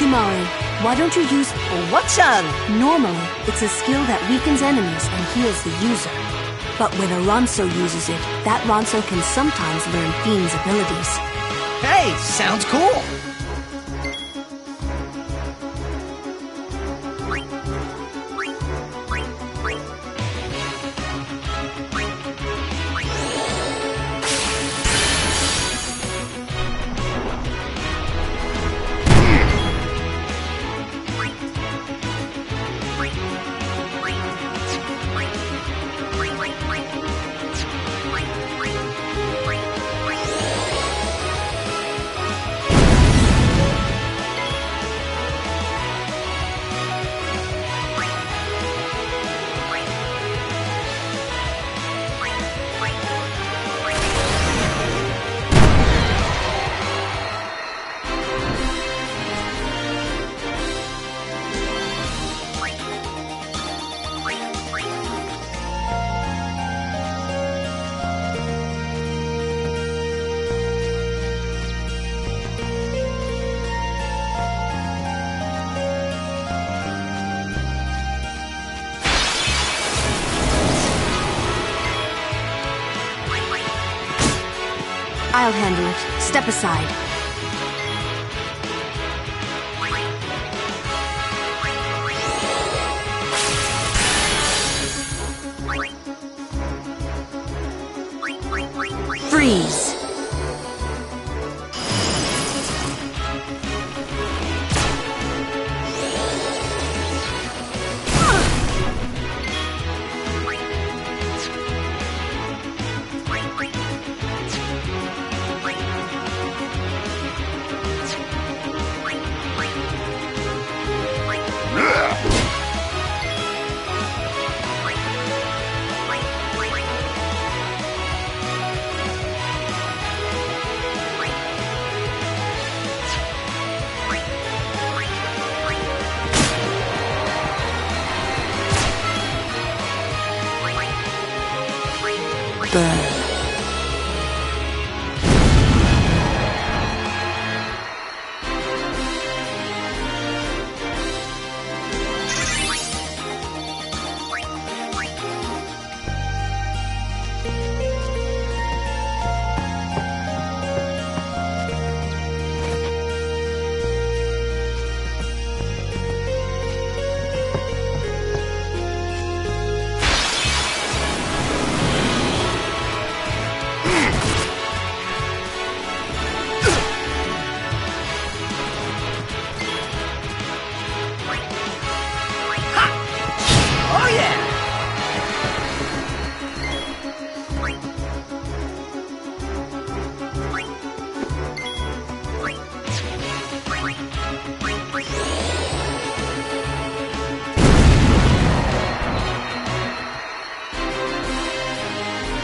Mari, why don't you use... What-chan? Normally, it's a skill that weakens enemies and heals the user. But when a Ronso uses it, that Ronso can sometimes learn Fiend's abilities. Hey, sounds cool. I'll handle it. Step aside. Freeze. Burn.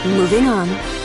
Moving on.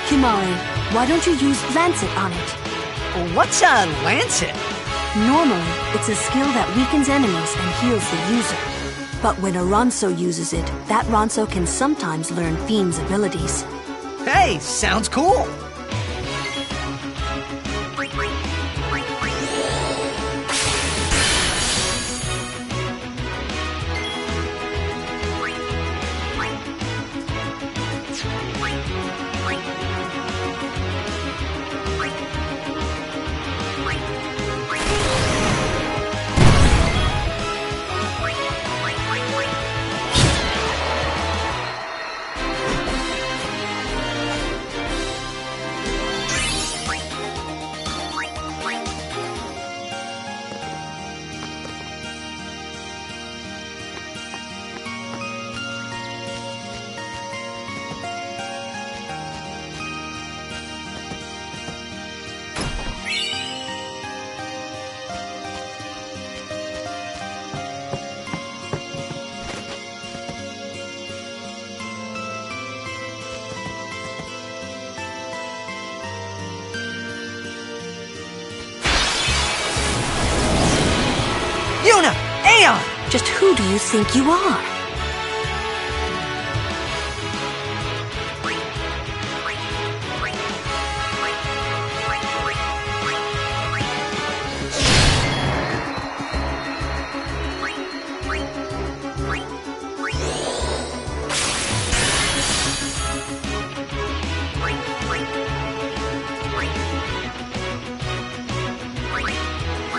Kimari, why don't you use Lancet on it? What's a lancet? Normally, it's a skill that weakens enemies and heals the user. But when a Ronso uses it, that Ronso can sometimes learn Fiend's abilities. Hey, sounds cool. Yuna! Aeon! Just who do you think you are?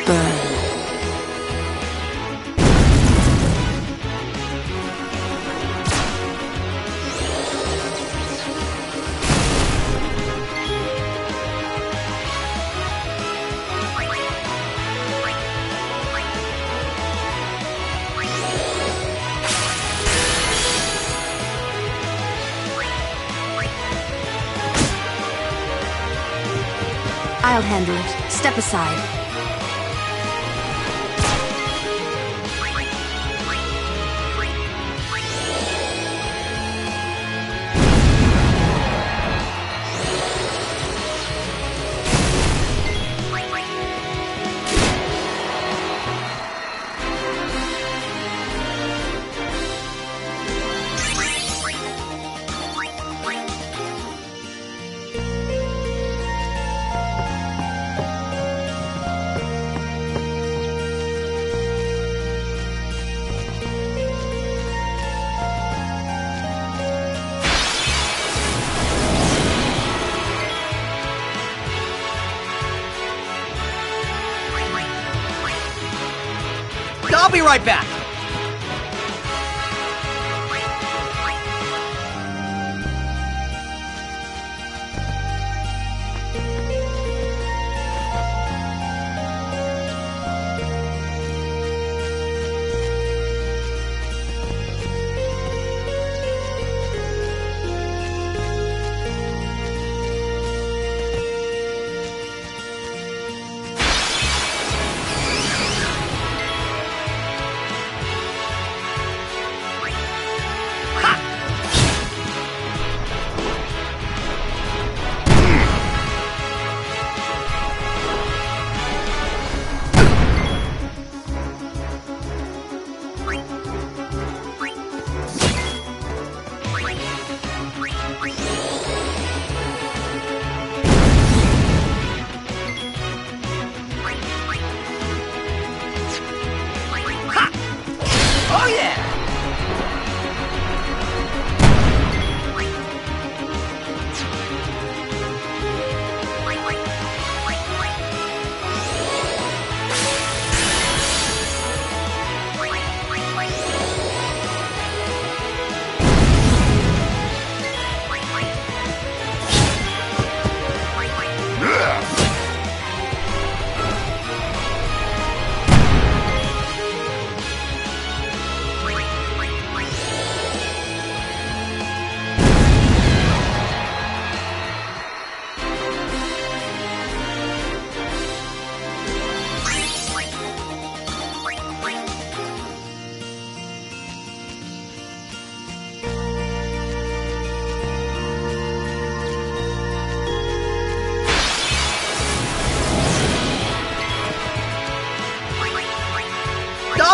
Burn. I'll handle it. Step aside. I'll be right back.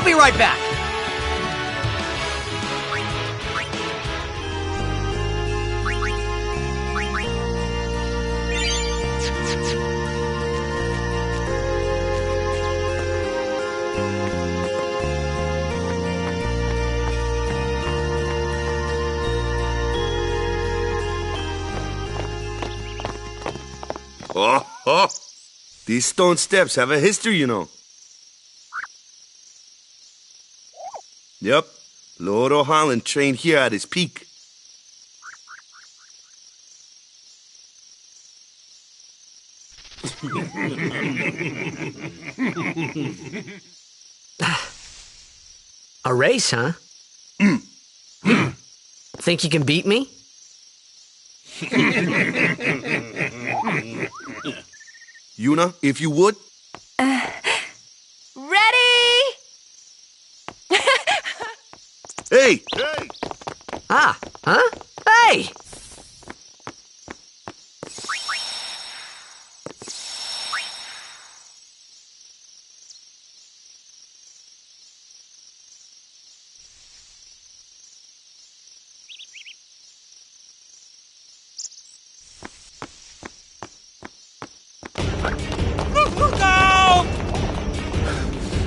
I'll be right back. Oh, these stone steps have a history, you know. Yep, Lord O'Holland trained here at his peak. A race, huh? Think you can beat me? Yuna, if you would. Ready? Hey! Ah, huh? Hey!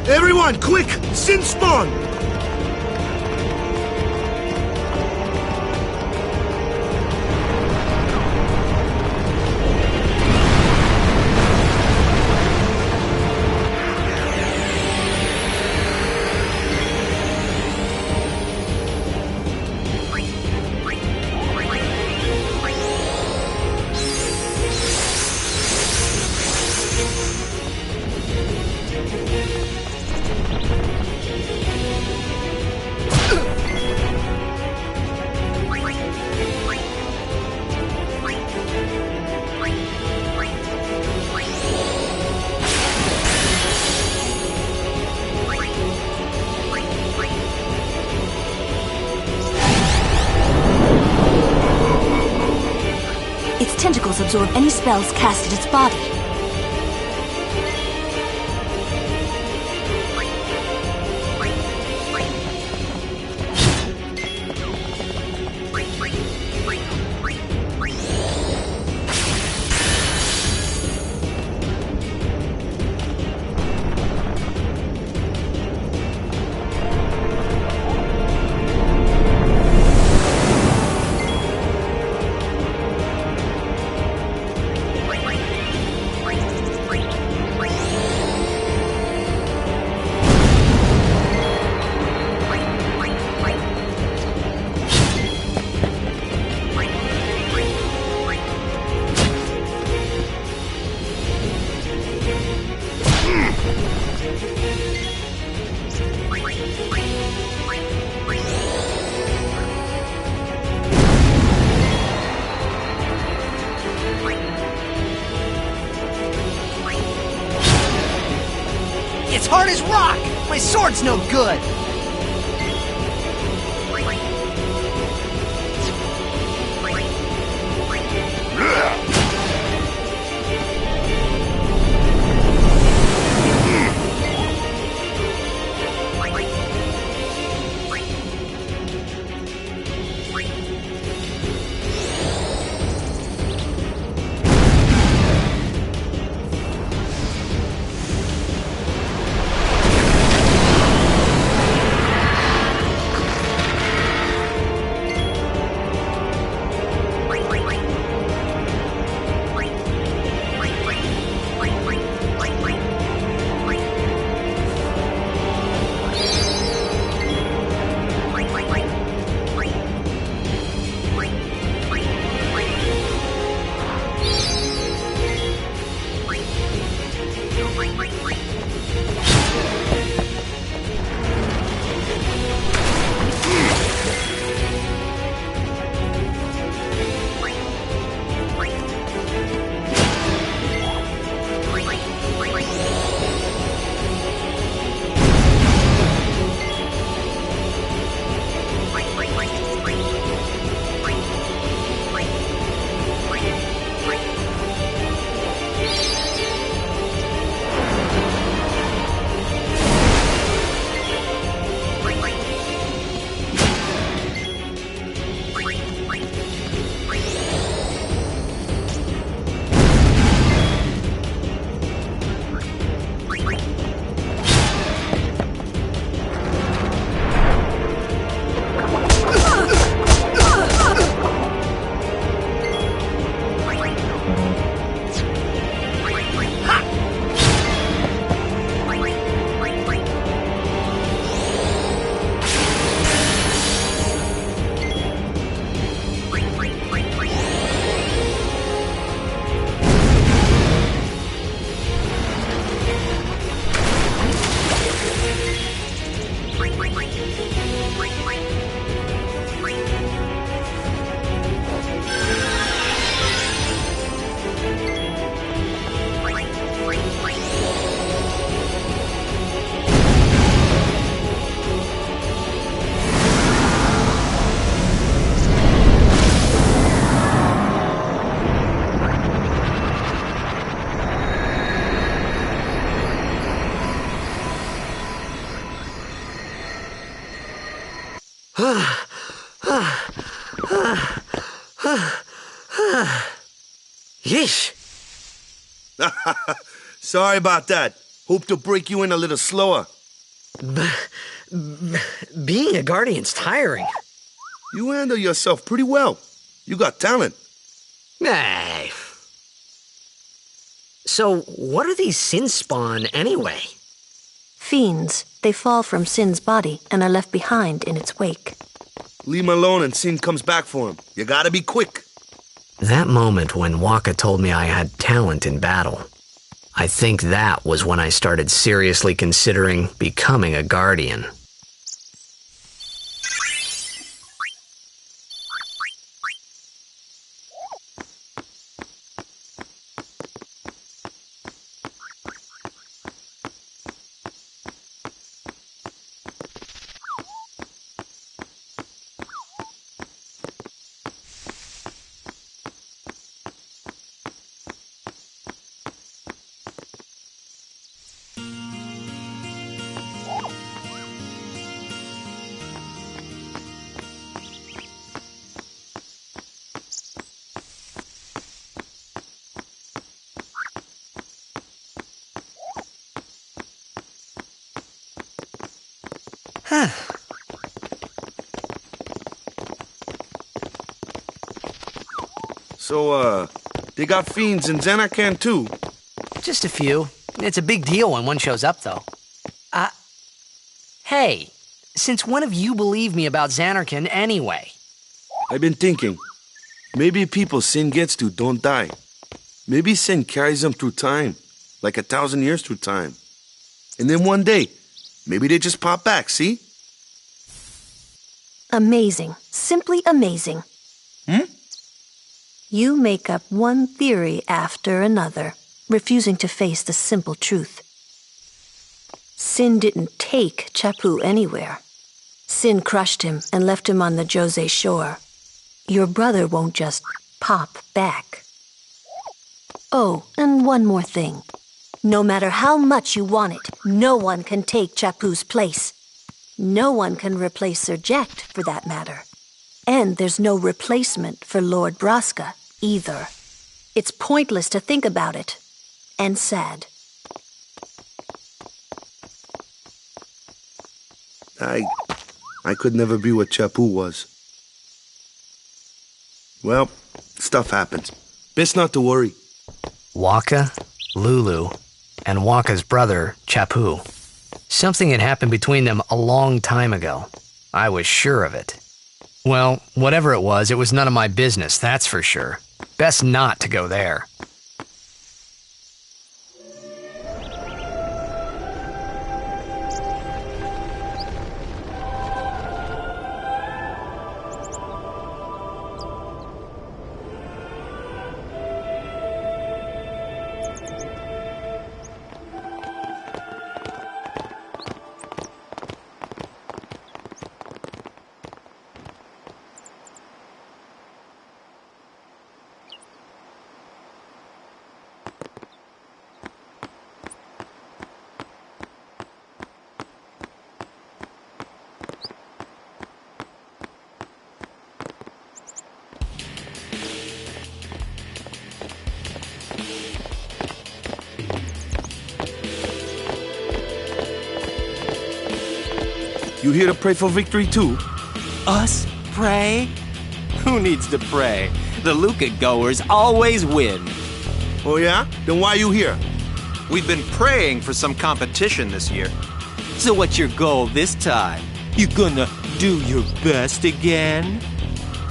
Everyone, quick! Sin spawn! Its tentacles absorb any spells cast at its body. It's hard as rock! My sword's no good! Yeesh. Sorry about that. Hope to break you in a little slower. Being a guardian's tiring. You handle yourself pretty well. You got talent. Hey. So, what are these sin spawn anyway? Fiends. They fall from Sin's body and are left behind in its wake. Leave him alone and Sin comes back for him. You gotta be quick. That moment when Waka told me I had talent in battle, I think that was when I started seriously considering becoming a guardian. So, they got fiends in Xanarkand too? Just a few. It's a big deal when one shows up, though. Hey, since when have you believed me about Xanarkand anyway? I've been thinking. Maybe people Sin gets to don't die. Maybe Sin carries them through time, like 1,000 years through time. And then one day, maybe they just pop back, see? Amazing. Simply amazing. You make up one theory after another, refusing to face the simple truth. Sin didn't take Chapu anywhere. Sin crushed him and left him on the Jose shore. Your brother won't just pop back. Oh, and one more thing. No matter how much you want it, no one can take Chapu's place. No one can replace Sir Jekt, for that matter. And there's no replacement for Lord Braska, either. It's pointless to think about it. And sad. I could never be what Chapu was. Well, stuff happens. Best not to worry. Waka, Lulu, and Waka's brother, Chapu. Something had happened between them a long time ago. I was sure of it. Well, whatever it was none of my business, that's for sure. Best not to go there. You here to pray for victory too? Us? Pray? Who needs to pray? The Luca goers always win. Oh yeah? Then why you here? We've been praying for some competition this year. So what's your goal this time? You gonna do your best again?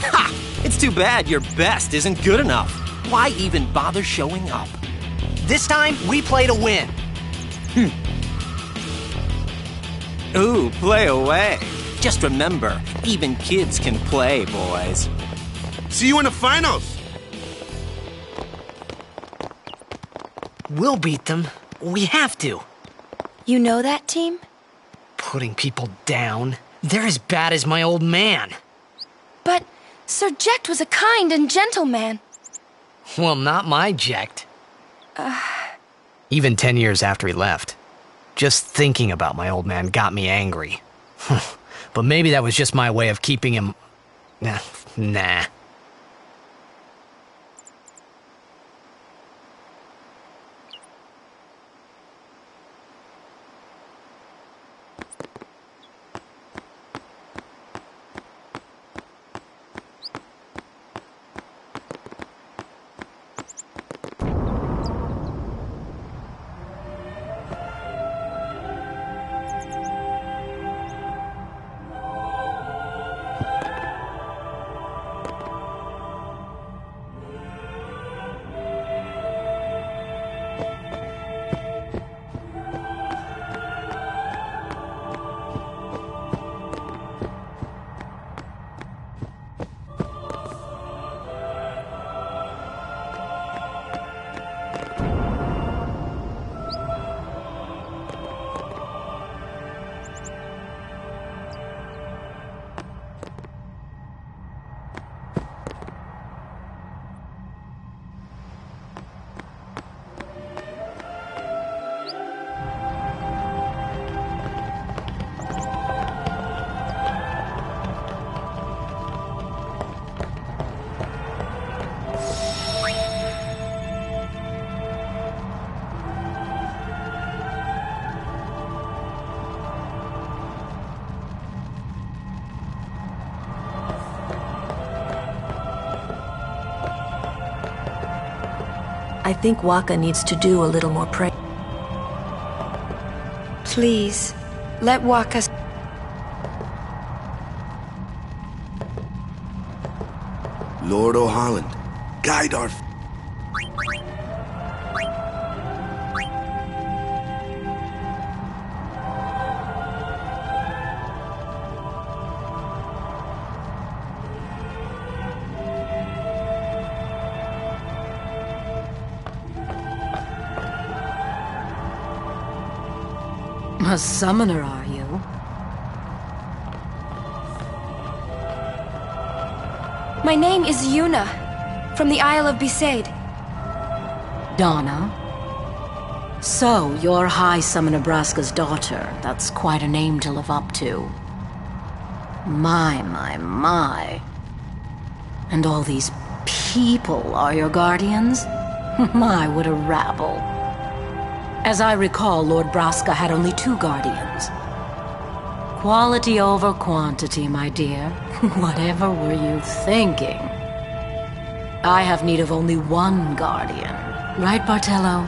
Ha! It's too bad your best isn't good enough. Why even bother showing up? This time, we play to win. Ooh, play away. Just remember, even kids can play, boys. See you in the finals! We'll beat them. We have to. You know that team? Putting people down. They're as bad as my old man. But Sir Jekt was a kind and gentle man. Well, not my Jekt. Even 10 years after he left. Just thinking about my old man got me angry. but maybe that was just my way of keeping him... Nah. I think Waka needs to do a little more praying. Please, let Waka... Lord O'Holland, guide our... A summoner, are you? My name is Yuna, from the Isle of Besaid. Donna? So, you're High Summoner Braska's daughter. That's quite a name to live up to. My. And all these people are your guardians? My, what a rabble. As I recall, Lord Braska had only 2 guardians. Quality over quantity, my dear. Whatever were you thinking? I have need of only 1 guardian. Right, Bartello?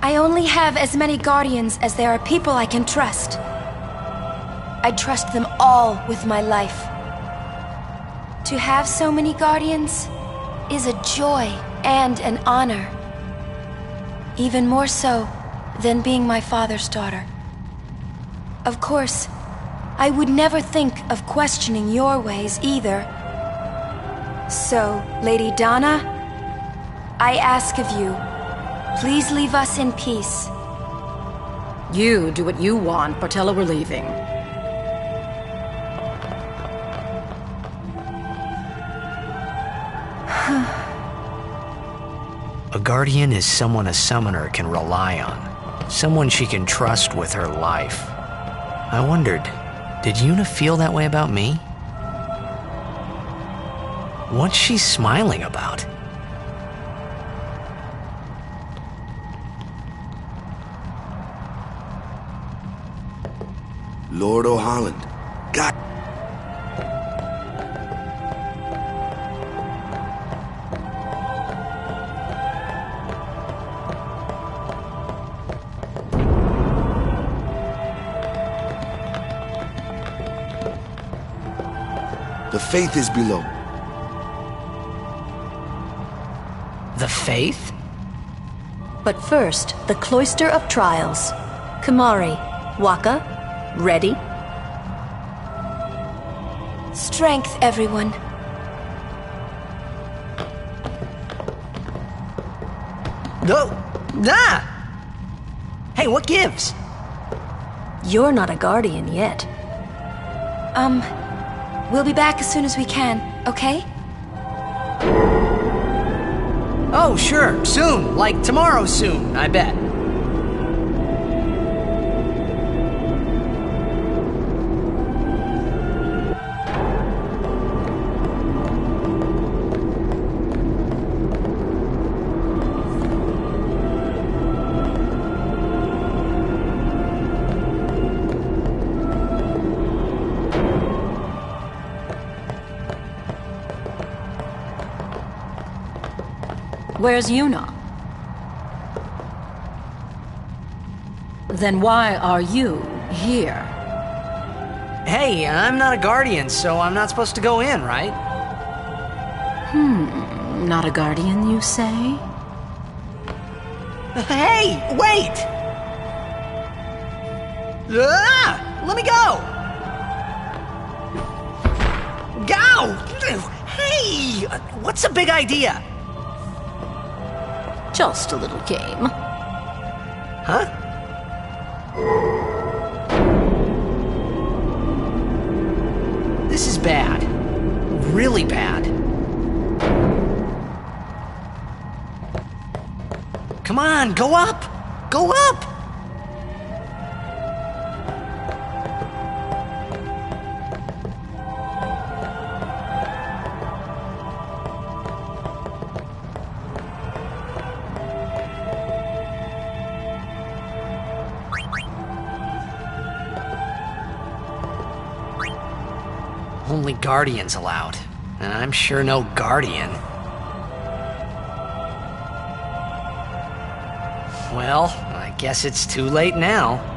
I only have as many guardians as there are people I can trust. I trust them all with my life. To have so many guardians is a joy and an honor. Even more so than being my father's daughter. Of course, I would never think of questioning your ways either. So, Lady Donna, I ask of you, please leave us in peace. You do what you want, Bartello, we're leaving. A guardian is someone a summoner can rely on. Someone she can trust with her life. I wondered, did Yuna feel that way about me? What's she smiling about? Lord O'Holland, God. The faith is below. The faith? But first, the Cloister of Trials. Kamari, Waka, ready? Strength, everyone. No! Nah! Hey, what gives? You're not a guardian yet. We'll be back as soon as we can, okay? Oh, sure, soon. Like tomorrow soon, I bet. Where's Yuna? Then why are you here? Hey, I'm not a guardian, so I'm not supposed to go in, right? Not a guardian, you say? Hey, wait! Ah! Let me go! Go! Hey! What's the big idea? Just a little game. Huh? This is bad. Really bad. Come on, go up! Go up! Only guardians allowed. And I'm sure no guardian. Well, I guess it's too late now.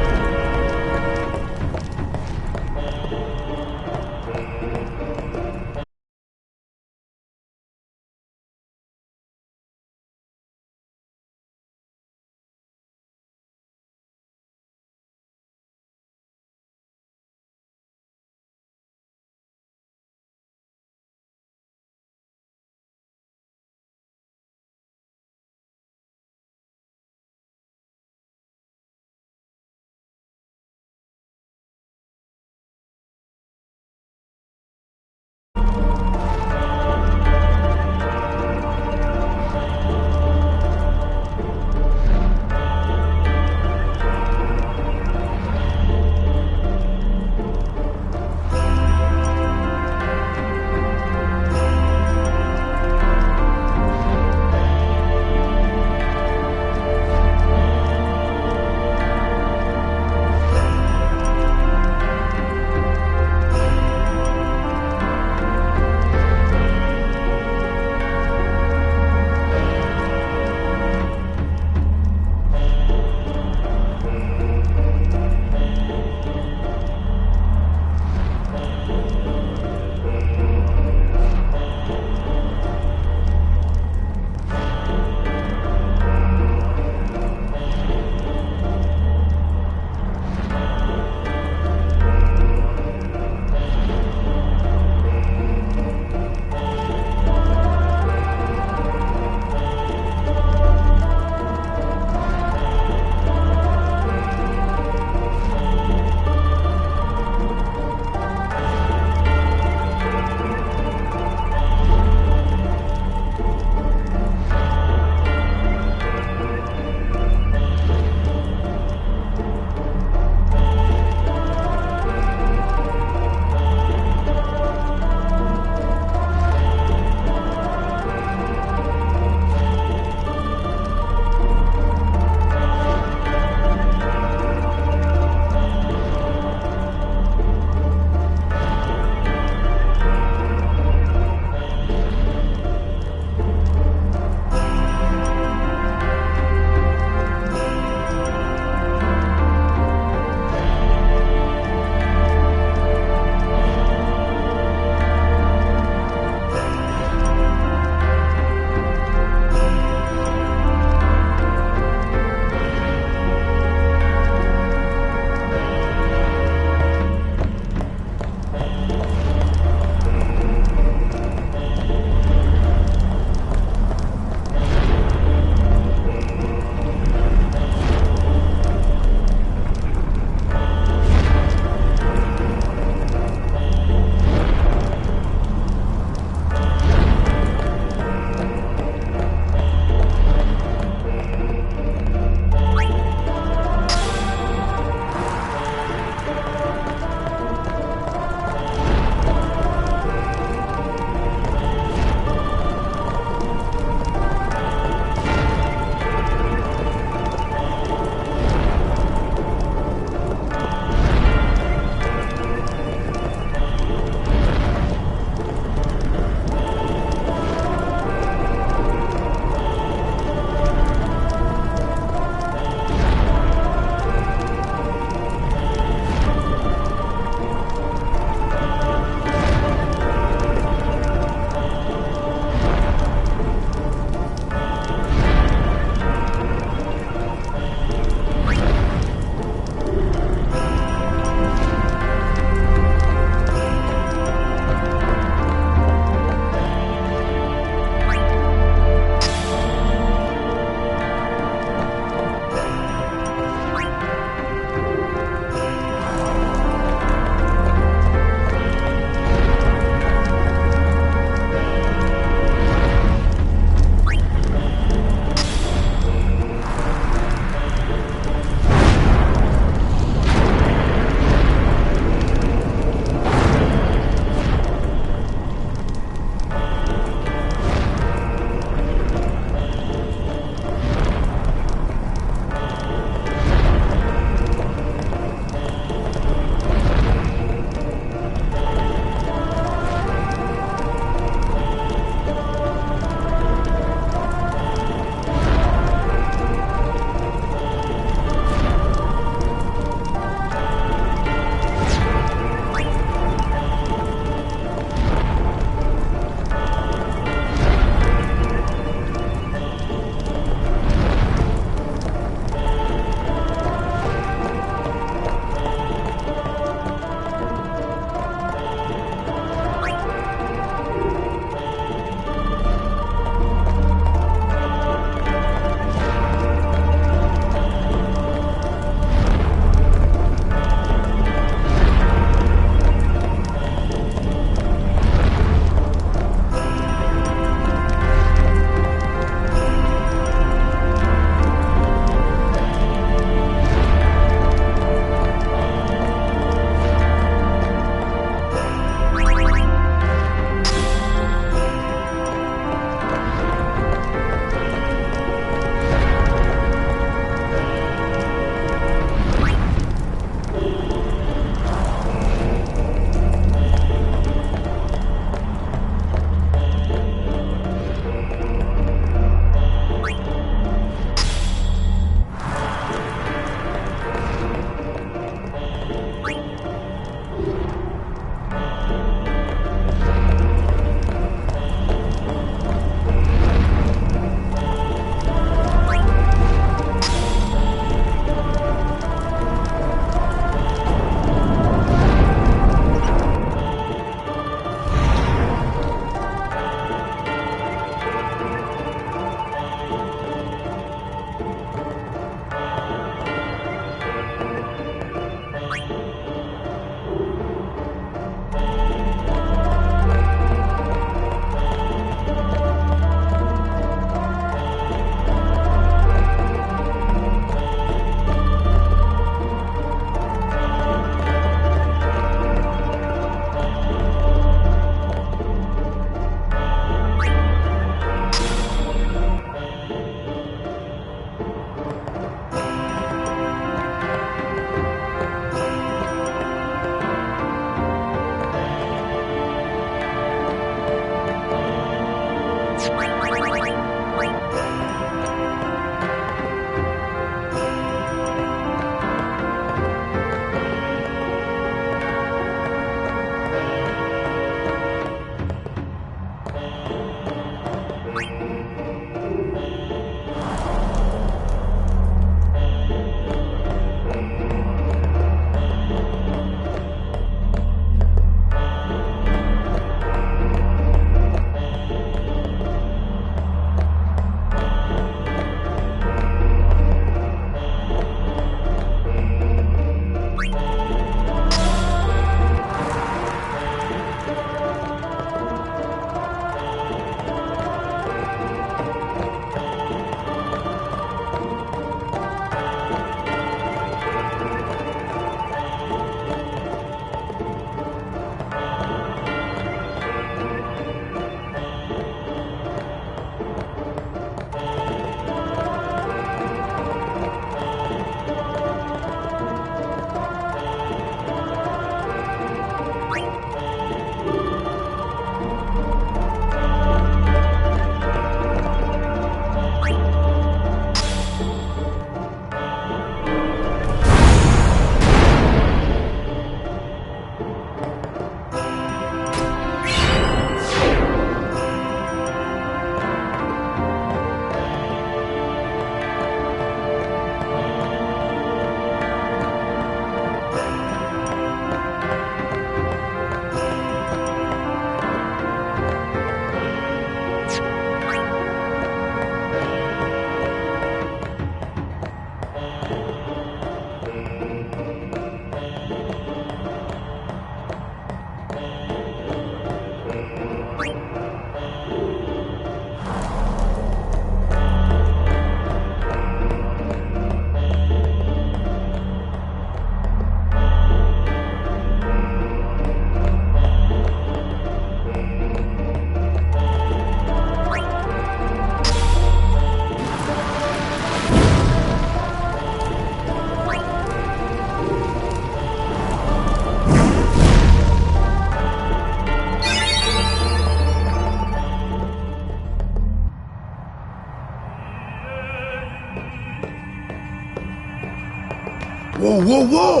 Whoa, whoa, whoa!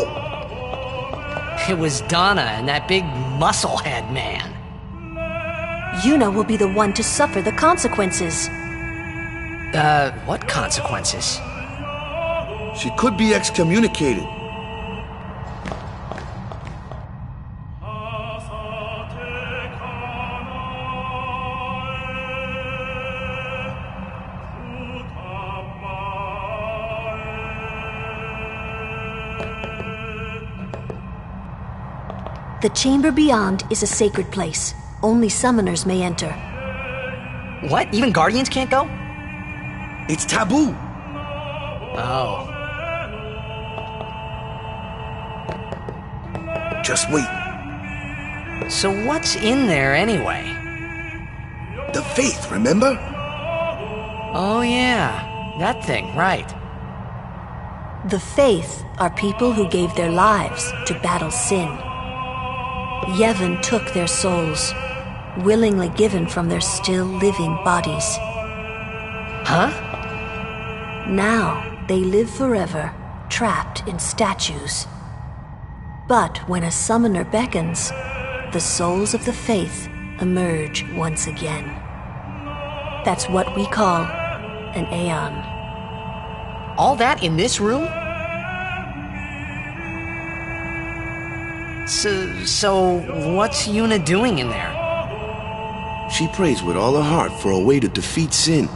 It was Donna and that big musclehead man. Yuna will be the one to suffer the consequences. What consequences? She could be excommunicated. The chamber beyond is a sacred place. Only summoners may enter. What? Even Guardians can't go? It's taboo. Oh. Just wait. So what's in there anyway? The faith, remember? Oh yeah, that thing, right. The Faith are people who gave their lives to battle sin. Yevon took their souls, willingly given from their still living bodies. Huh? Now they live forever, trapped in statues. But when a summoner beckons, the souls of the Faith emerge once again. That's what we call an Aeon. All that in this room? So what's Yuna doing in there? She prays with all her heart for a way to defeat sin.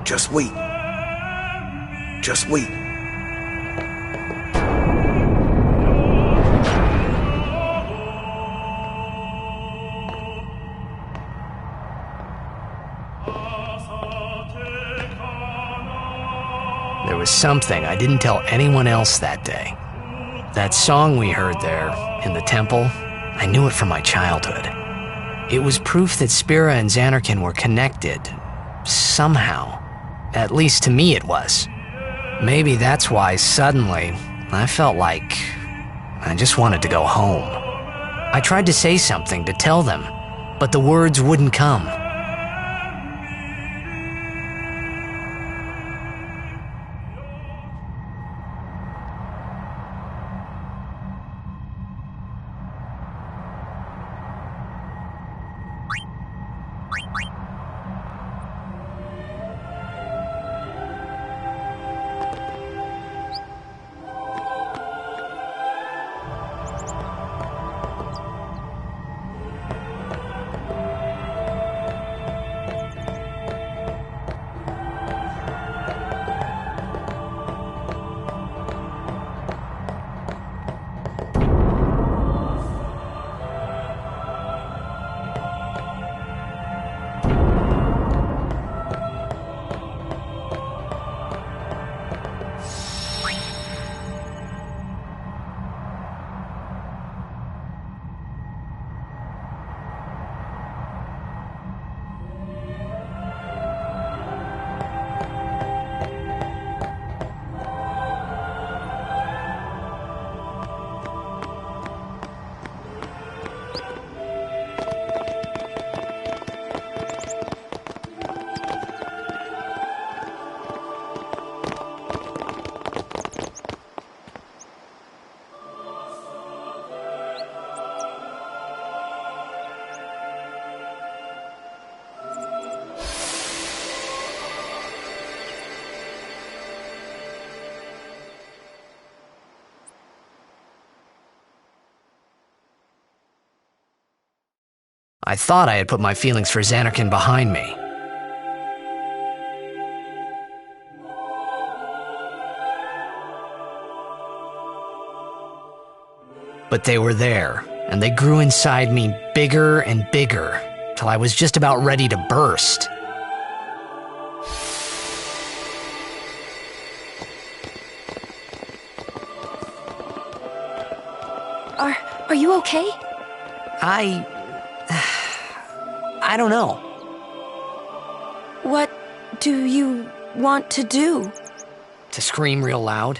Just wait. Just wait. There was something I didn't tell anyone else that day. That song we heard there, in the temple, I knew it from my childhood. It was proof that Spira and Xanarkin were connected. Somehow. At least to me it was. Maybe that's why suddenly I felt like I just wanted to go home. I tried to say something to tell them, but the words wouldn't come. I thought I had put my feelings for Xanarkin behind me. But they were there, and they grew inside me bigger and bigger, till I was just about ready to burst. Are you okay? I don't know. What do you want to do? To scream real loud?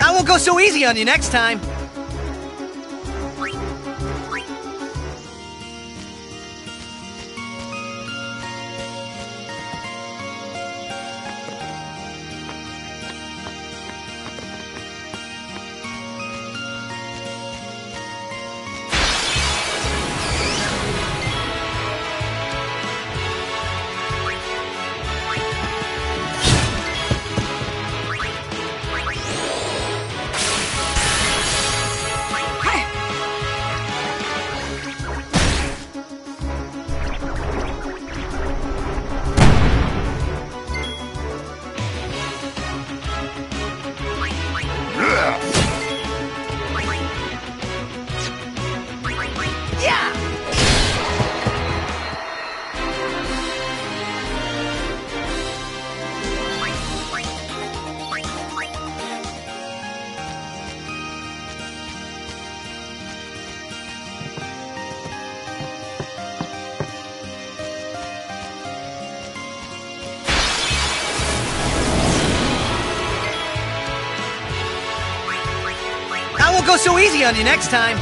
I won't go so easy on you next time. I won't go so easy on you next time.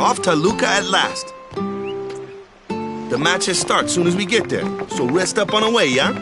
Off to Luca at last. The matches start soon as we get there, so rest up on the way, yeah?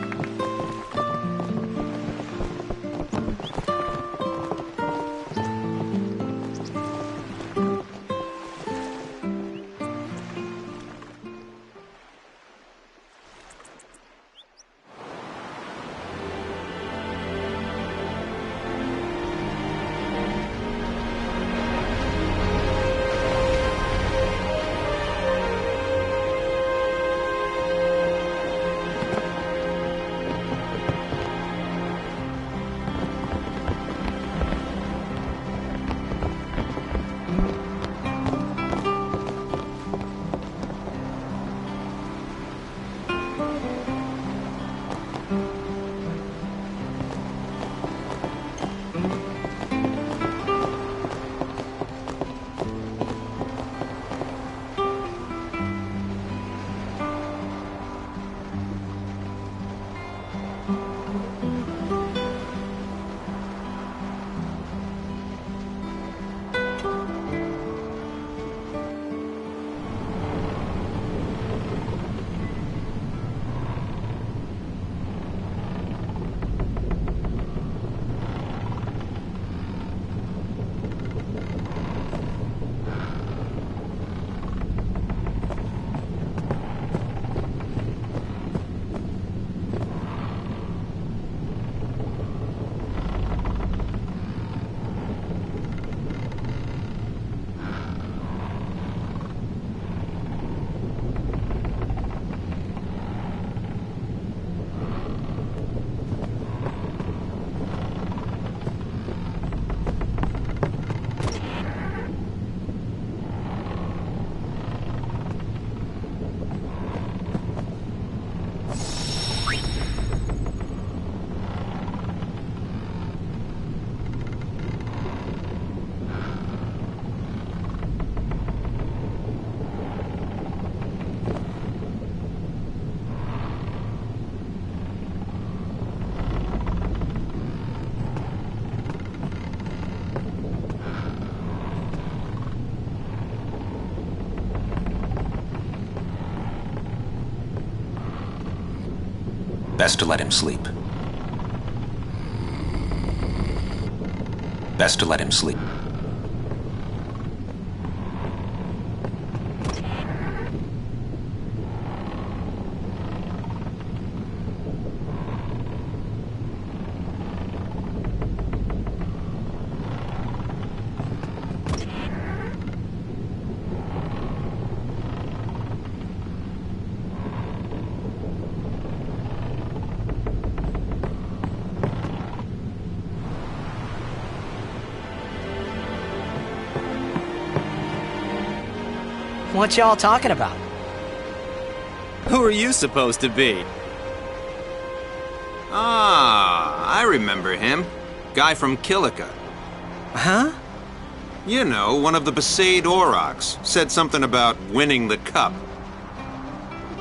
Best to let him sleep. Best to let him sleep. What y'all talking about? Who are you supposed to be? Ah, I remember him. Guy from Kilika. Huh? You know, one of the Besaid Aurochs. Said something about winning the cup.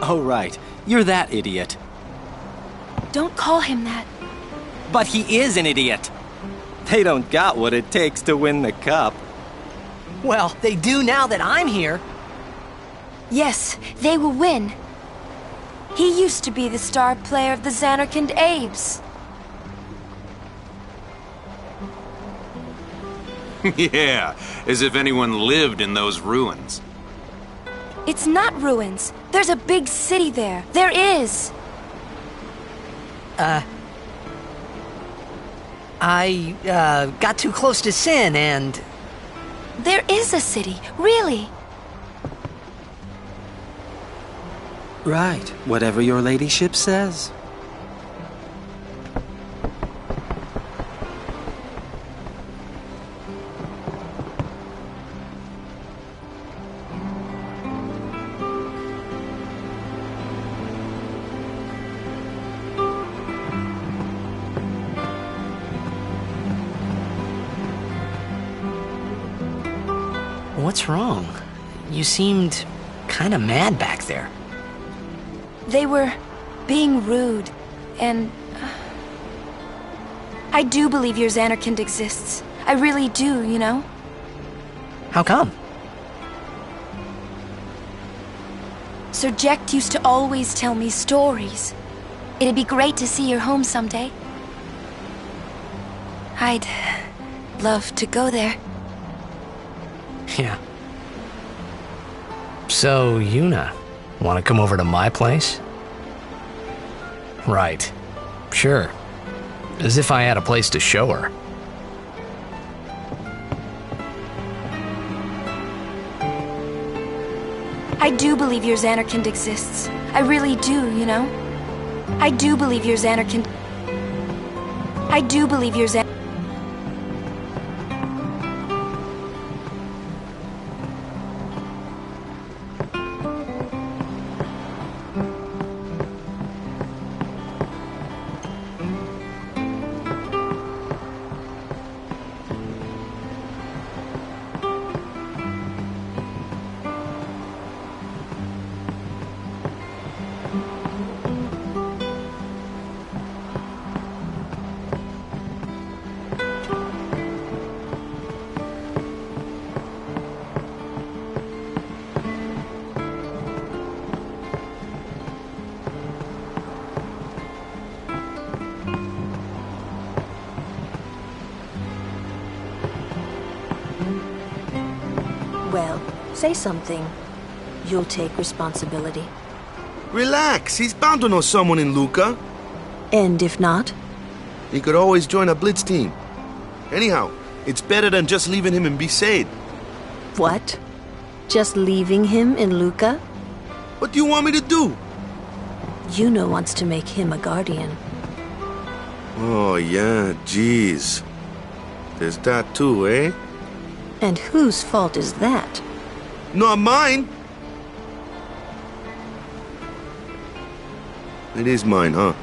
Oh, right. You're that idiot. Don't call him that. But he is an idiot. They don't got what it takes to win the cup. Well, they do now that I'm here. Yes, they will win. He used to be the star player of the Xanarkand Abes. Yeah, as if anyone lived in those ruins. It's not ruins. There's a big city there. There is. I got too close to Sin and... There is a city, really. Right, whatever your ladyship says. What's wrong? You seemed kind of mad back there. They were being rude, and... I do believe your Xanarkand exists. I really do, you know? How come? Sir Jecht used to always tell me stories. It'd be great to see your home someday. I'd love to go there. Yeah. So, Yuna, want to come over to my place? Right. Sure. As if I had a place to show her. I do believe your Xanarkand exists. I really do, you know? I do believe your Xanarkand... I do believe your Xanarkand... Well, say something. You'll take responsibility. Relax, he's bound to know someone in Luca. And if not? He could always join a blitz team. Anyhow, it's better than just leaving him in Besaid. What? Just leaving him in Luca? What do you want me to do? Yuna wants to make him a guardian. Oh, yeah, jeez. There's that too, eh? And whose fault is that? Not mine. It is mine, huh?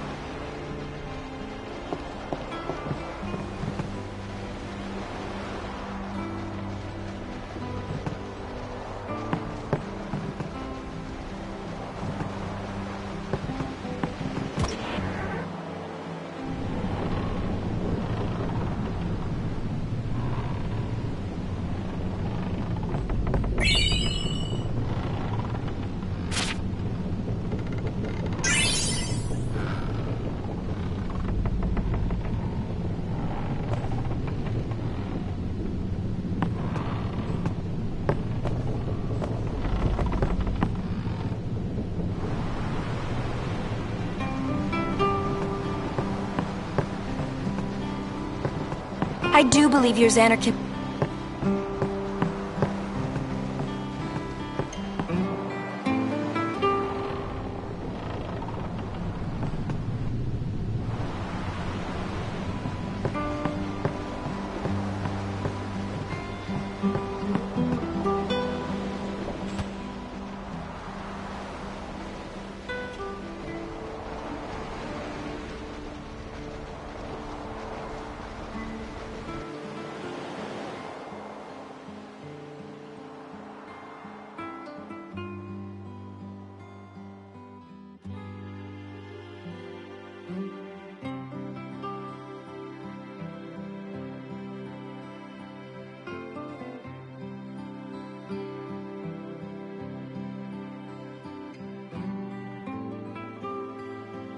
I do believe you're Xanarkin.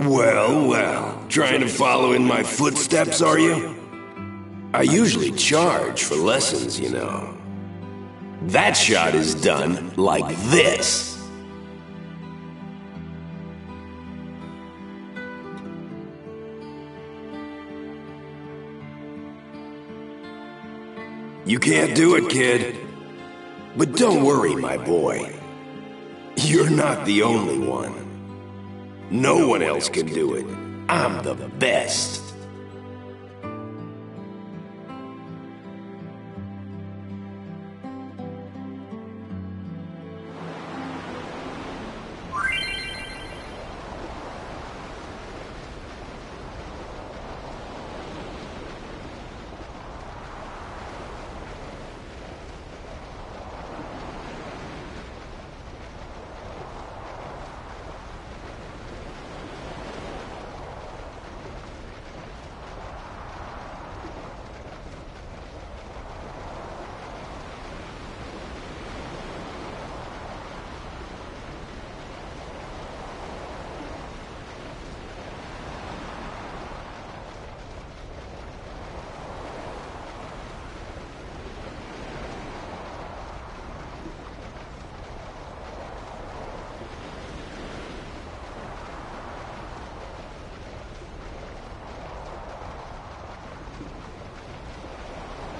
Well, well, trying to follow in my footsteps, are you? I usually charge for lessons, you know. That shot is done like this. You can't do it, kid. But don't worry, my boy. You're not the only one. No one else can do it. I'm the best.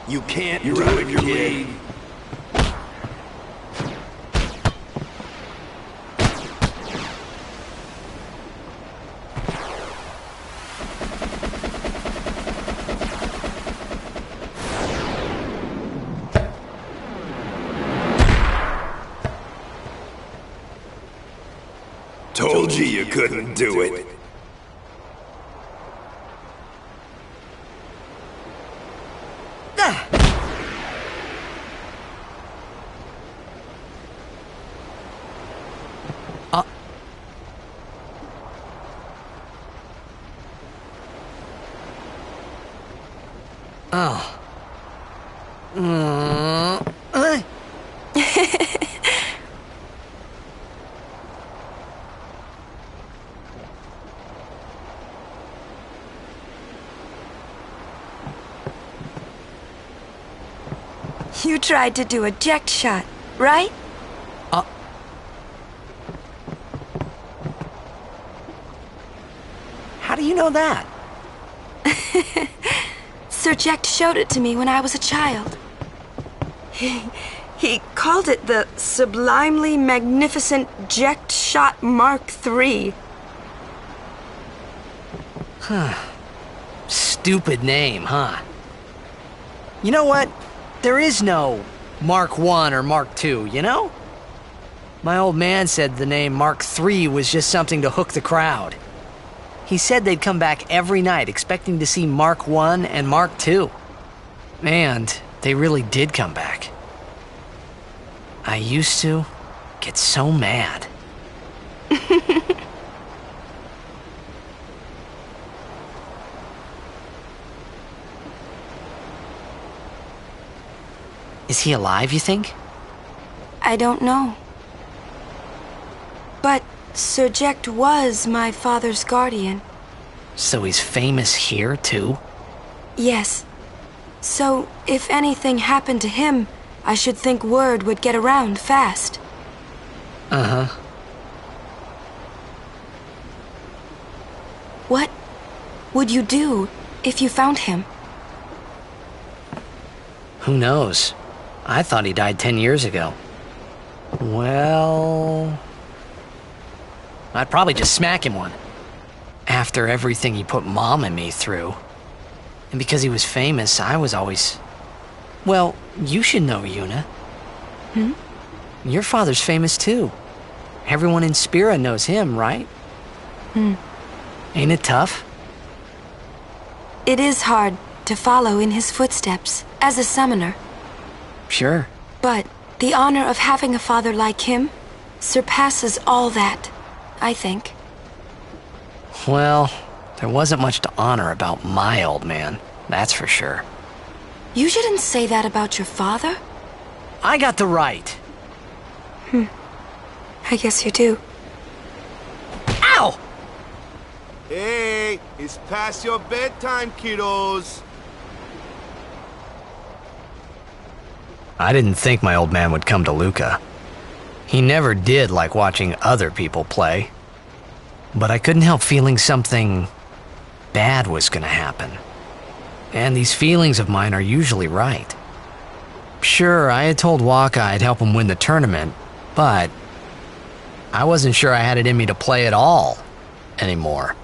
You can't do it, kid. Told you couldn't do it. Oh. You tried to do a eject shot, right? How do you know that? Sir Jack showed it to me when I was a child. He called it the Sublimely Magnificent Eject Shot Mark III. Stupid name, huh? You know what? There is no Mark I or Mark II, you know? My old man said the name Mark III was just something to hook the crowd. He said they'd come back every night expecting to see Mark I and Mark II. And they really did come back. I used to get so mad. Is he alive, you think? I don't know. But Sir Jekt was my father's guardian. So he's famous here, too? Yes. So, if anything happened to him, I should think word would get around fast. Uh-huh. What would you do if you found him? Who knows? I thought he died 10 years ago. Well... I'd probably just smack him one. After everything he put Mom and me through. And because he was famous, I was always... Well, you should know, Yuna. Hmm? Your father's famous too. Everyone in Spira knows him, right? Hmm. Ain't it tough? It is hard to follow in his footsteps as a summoner. Sure. But the honor of having a father like him surpasses all that, I think. Well, there wasn't much to honor about my old man, that's for sure. You shouldn't say that about your father. I got the right. I guess you do. Ow! Hey, it's past your bedtime, kiddos. I didn't think my old man would come to Luca. He never did like watching other people play. But I couldn't help feeling something bad was gonna happen. And these feelings of mine are usually right. Sure, I had told Waka I'd help him win the tournament, but I wasn't sure I had it in me to play at all anymore.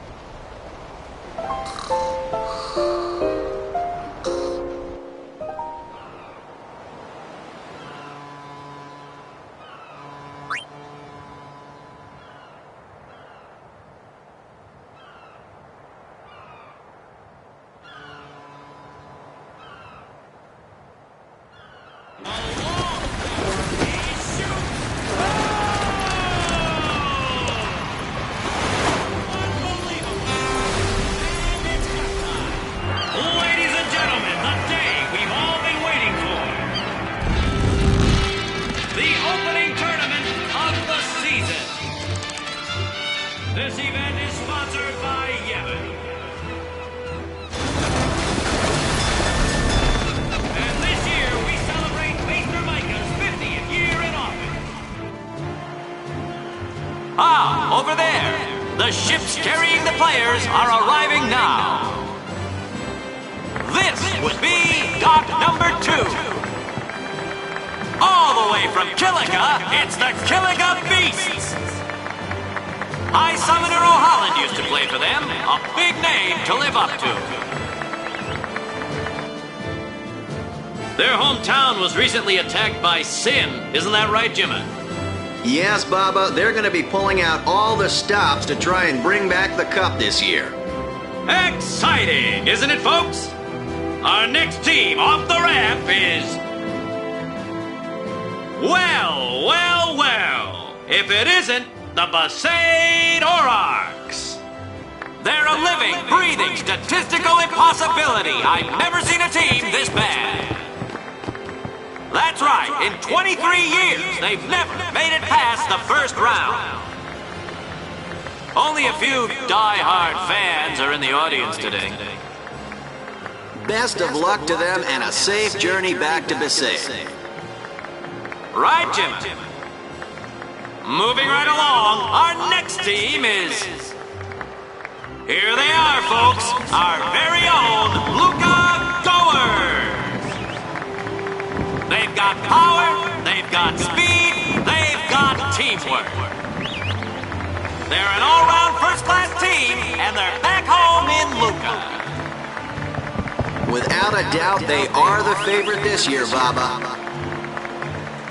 This event is sponsored by Yevon. And this year we celebrate Maester Micah's 50th year in office. Ah, over there. The ships carrying the players are arriving now. This would be dock number 2. All the way from Kilika, it's the Kilika Beasts. High Summoner O'Holland used to play for them, a big name to live up to. Their hometown was recently attacked by Sin, isn't that right, Jimmy? Yes, Baba, they're going to be pulling out all the stops to try and bring back the cup this year. Exciting, isn't it, folks? Our next team off the ramp is... Well, if it isn't the Besaid Aurochs. They're a living, breathing, statistical impossibility. I've never seen a team this bad. That's right, in 23 years, they've never made it past the first round. Only a few die-hard fans are in the audience today. Best of luck to them and a safe journey back to Besaid. Right, Jim? Moving right along, our next team is... Here they are, folks, our very own Luca Goers. They've got power, they've got speed, they've got teamwork. They're an all-round first-class team, and they're back home in Luca. Without a doubt, they are the favorite this year, Baba.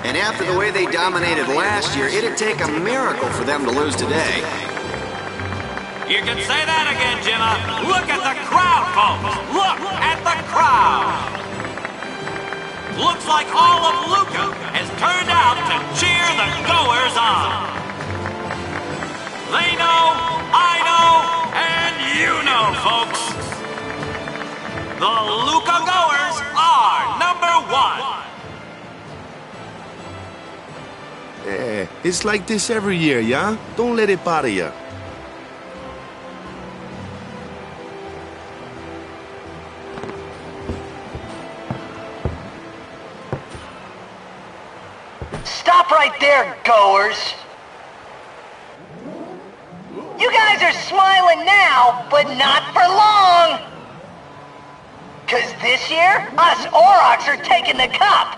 And after the way they dominated last year, it'd take a miracle for them to lose today. You can say that again, Jimma. Look at the crowd, folks. Look at the crowd. Looks like all of Luca has turned out to cheer the Goers on. They know, I know, and you know, folks. The Luca Goers are #1. It's like this every year, yeah? Don't let it bother ya. Stop right there, Goers! You guys are smiling now, but not for long! 'Cause this year, us Aurochs are taking the cup!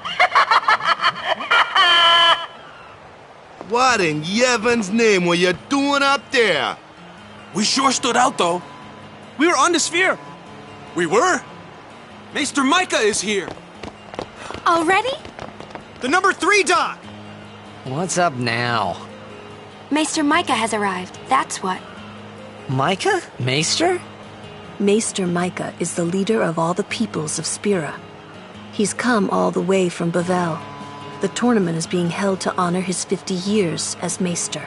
What in Yevon's name were you doing up there? We sure stood out, though. We were on the sphere. We were? Maester Micah is here. Already? The number 3 dot. What's up now? Maester Micah has arrived, that's what. Micah? Maester? Maester Micah is the leader of all the peoples of Spira. He's come all the way from Bavel. The tournament is being held to honor his 50 years as Maester.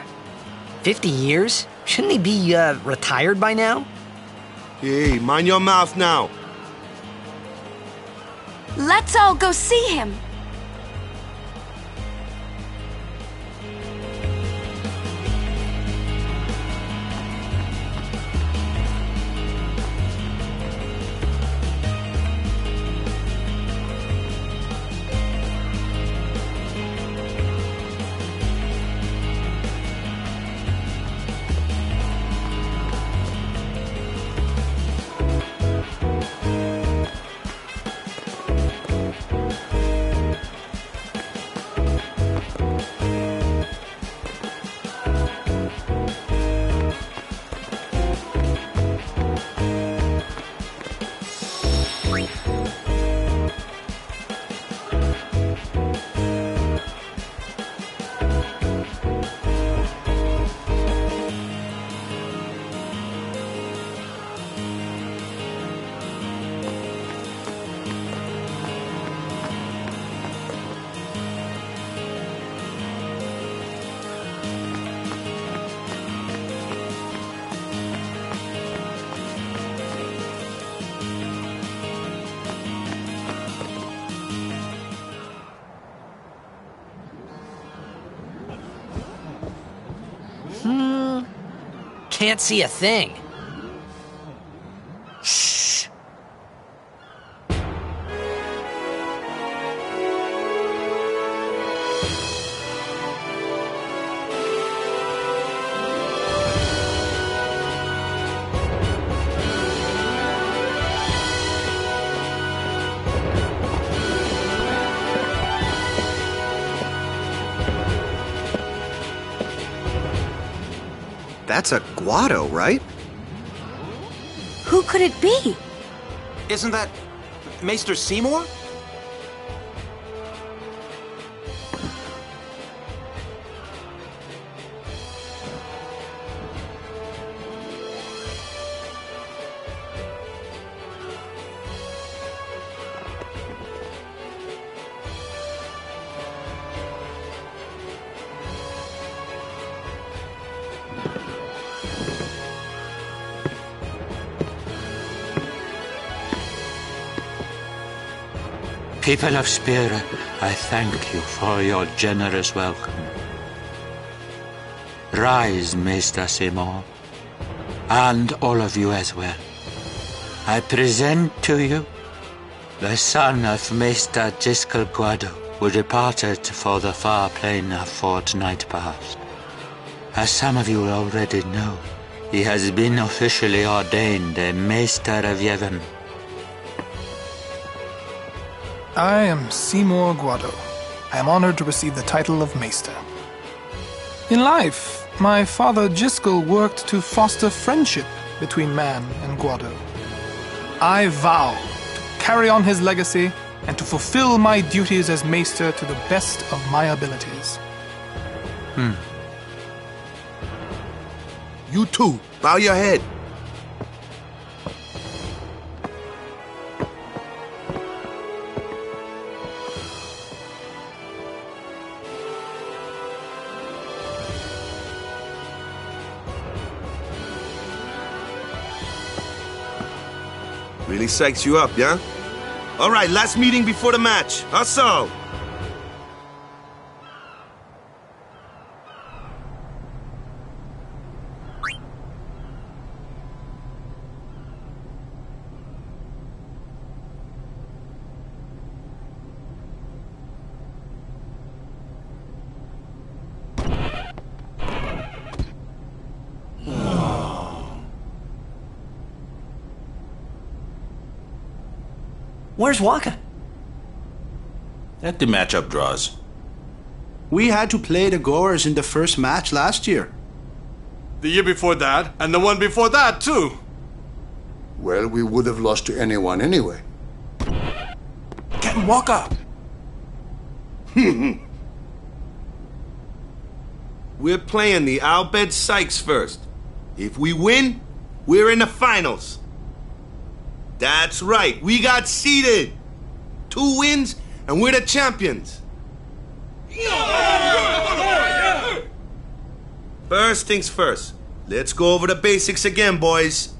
50 years? Shouldn't he be, retired by now? Hey, mind your mouth now. Let's all go see him. Can't see a thing. Shh. That's a Guado, right? Who could it be? Isn't that Maester Seymour? People of Spira, I thank you for your generous welcome. Rise, Maester Seymour, and all of you as well. I present to you the son of Maester Jiskel Guado, who departed for the far plain a fortnight past. As some of you already know, he has been officially ordained a Maester of Yevon. I am Seymour Guado. I am honored to receive the title of Maester. In life, my father Jiskel worked to foster friendship between man and Guado. I vow to carry on his legacy and to fulfill my duties as Maester to the best of my abilities. You too, bow your head. Really psychs you up, yeah? All right, last meeting before the match. Hustle! Where's Waka? Let the matchup draws. We had to play the Goers in the first match last year. The year before that, and the one before that, too. Well, we would have lost to anyone anyway. Captain Walker! We're playing the Albed Sykes first. If we win, we're in the finals. That's right, we got seeded. 2 wins, and we're the champions. First things first. Let's go over the basics again, boys.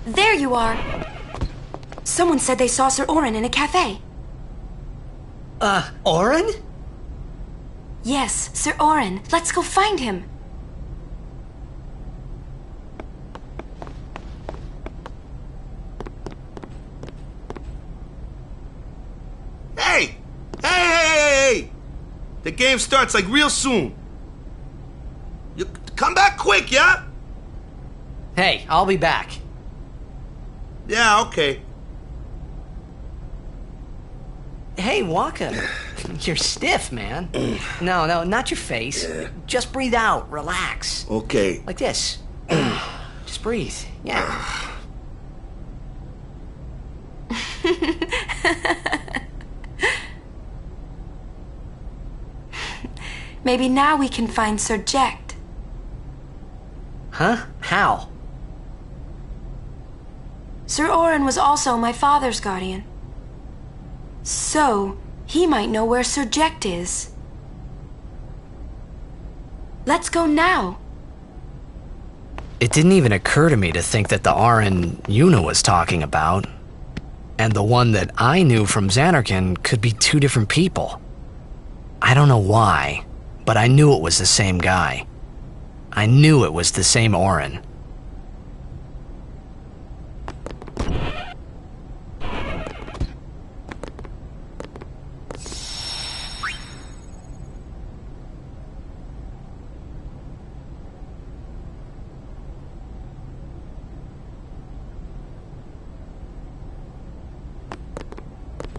There you are. Someone said they saw Sir Orin in a cafe. Orin? Yes, Sir Orin. Let's go find him. The game starts like real soon. You come back quick, yeah? Hey, I'll be back. Yeah, okay. Hey, Waka. You're stiff, man. No, not your face. Just breathe out. Relax. Okay. Like this. Just breathe. Yeah. Maybe now we can find Sir Jecht. Huh? How? Sir Orin was also my father's guardian. So, he might know where Sir Jecht is. Let's go now. It didn't even occur to me to think that the Arin Yuna was talking about, and the one that I knew from Xanarkand could be two different people. I don't know why, but I knew it was the same guy. I knew it was the same Orin.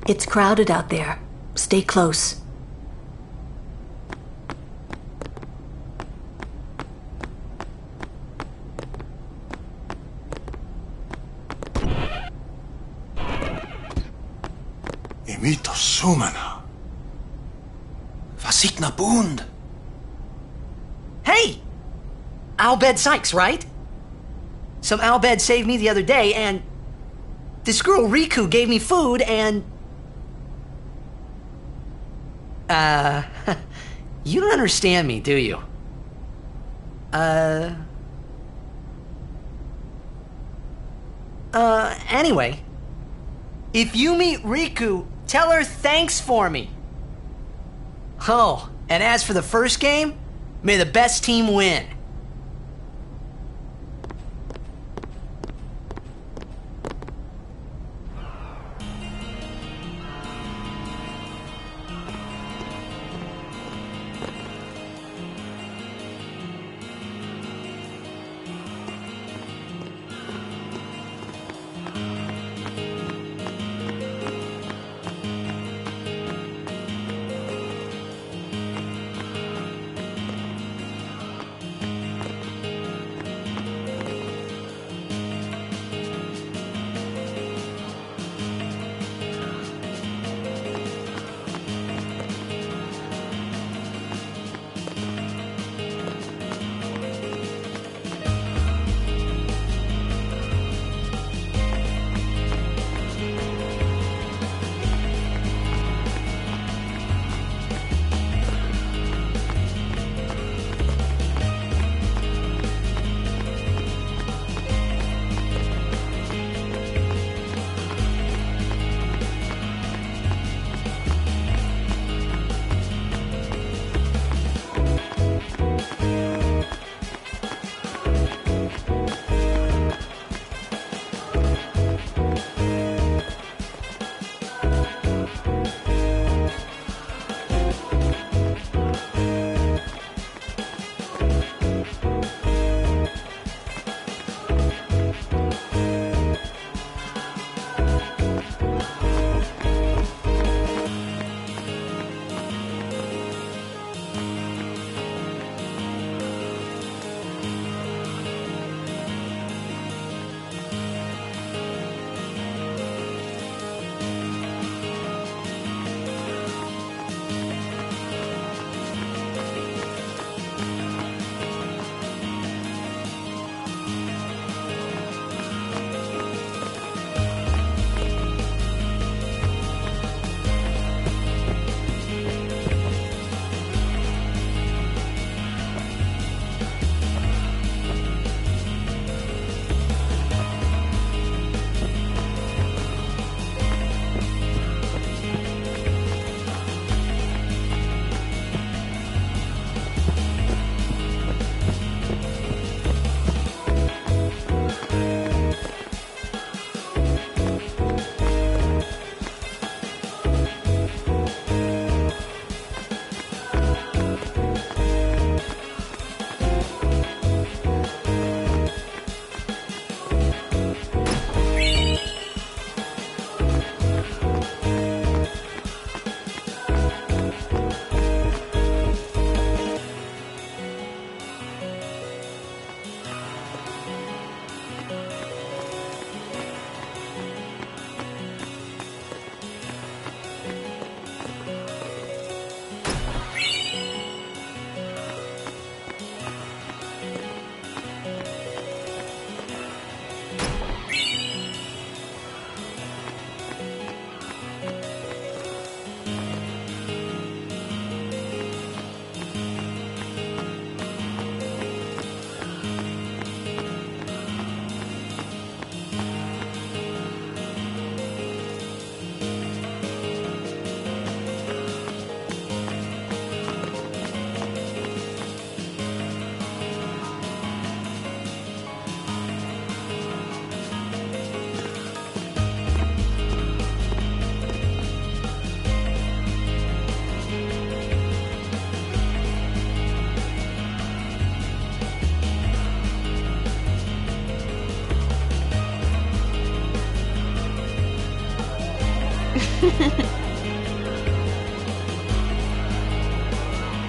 It's crowded out there. Stay close. Imito Sumana. Vasikna Bund. Hey! Albed Sykes, right? Some Albed saved me the other day, and this girl Riku gave me food, and you don't understand me, do you? Anyway, if you meet Riku, tell her thanks for me. Oh, and as for the first game, may the best team win.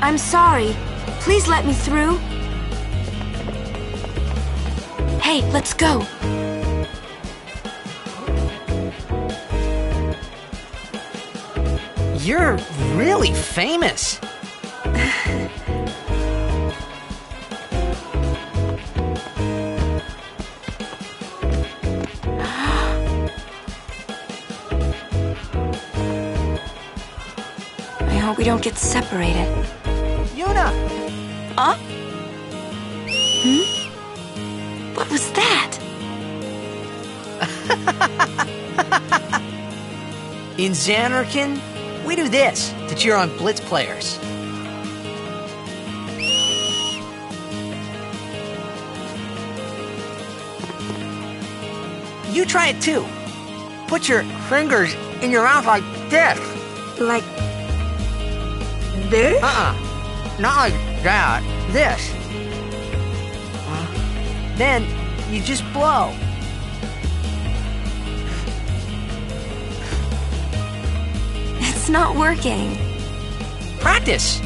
I'm sorry. Please let me through. Hey, let's go. You're really famous. I hope we don't get separated. Yuna! Huh? What was that? In Xanarkin, we do this to cheer on Blitz players. You try it too. Put your fingers in your mouth like this. Like this? Not like that. This. Then you just blow. It's not working. Practice.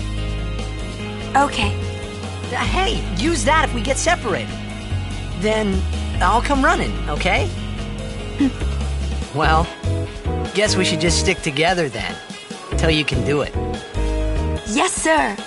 Okay. Hey, use that if we get separated. Then I'll come running, okay? Well, guess we should just stick together then, till you can do it. Yes, sir.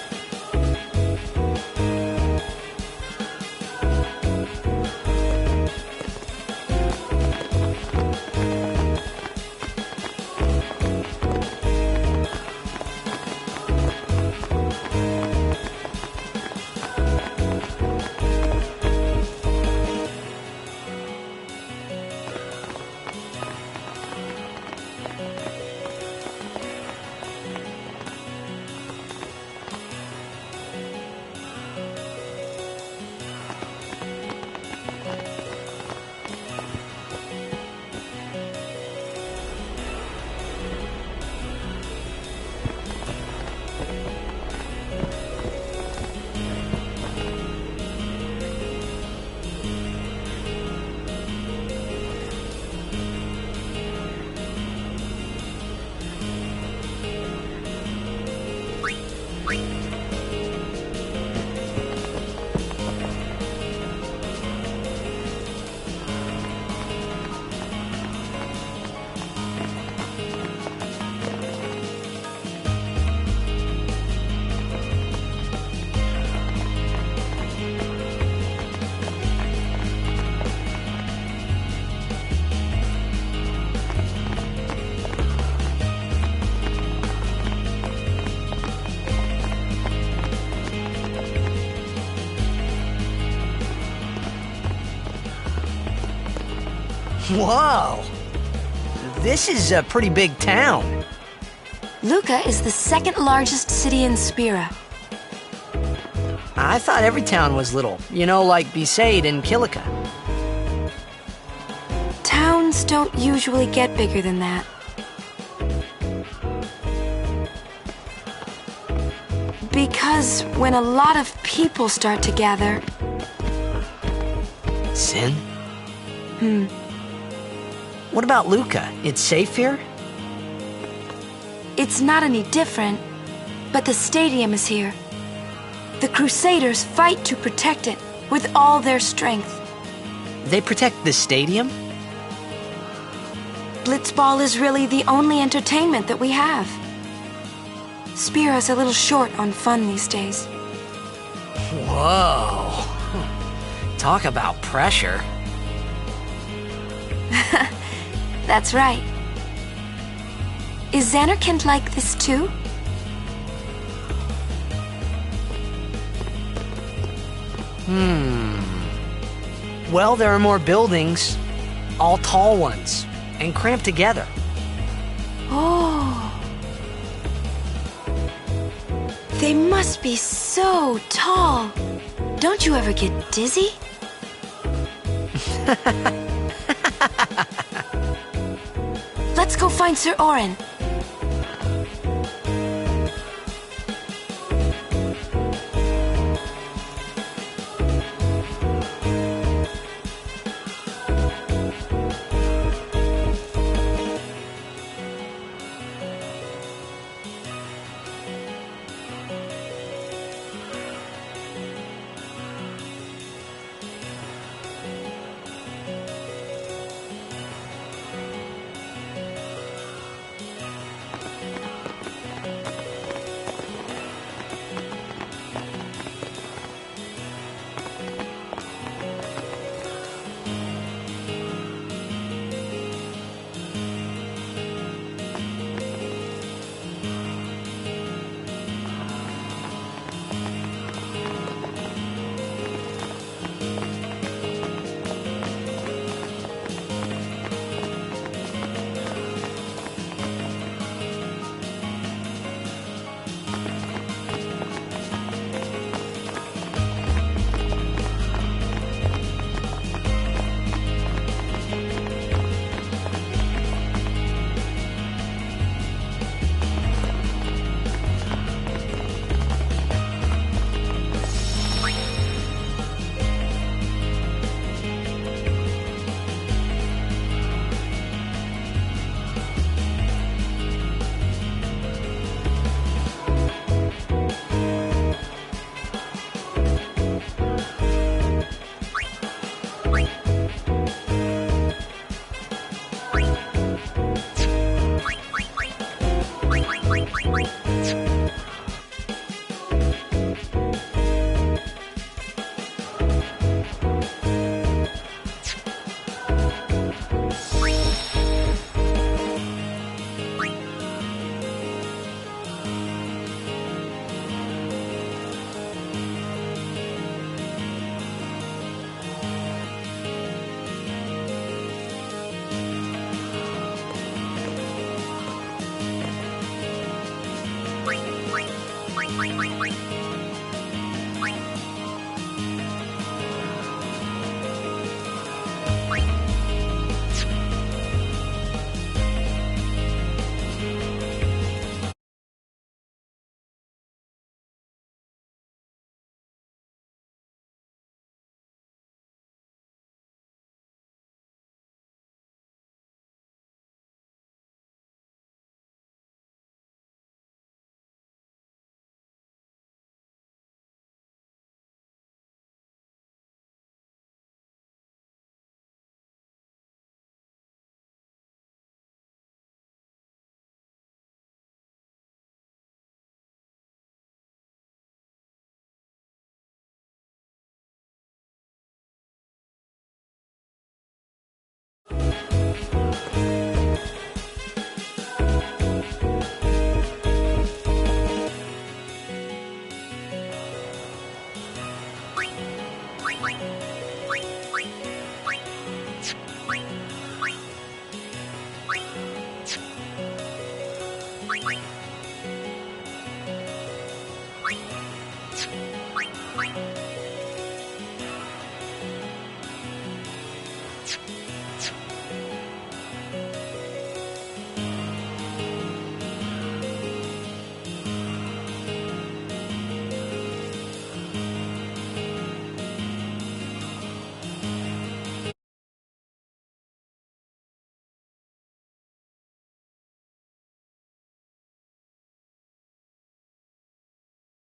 Whoa! This is a pretty big town. Luca is the second largest city in Spira. I thought every town was little. You know, like Besaid and Kilika. Towns don't usually get bigger than that. Because when a lot of people start to gather... Sin? What about Luca? It's safe here? It's not any different, but the stadium is here. The Crusaders fight to protect it with all their strength. They protect the stadium? Blitzball is really the only entertainment that we have. Spira's a little short on fun these days. Whoa. Talk about pressure. That's right. Is Xanarkand like this too? Well, there are more buildings, all tall ones, and cramped together. Oh. They must be so tall. Don't you ever get dizzy? Let's go find Sir Orin.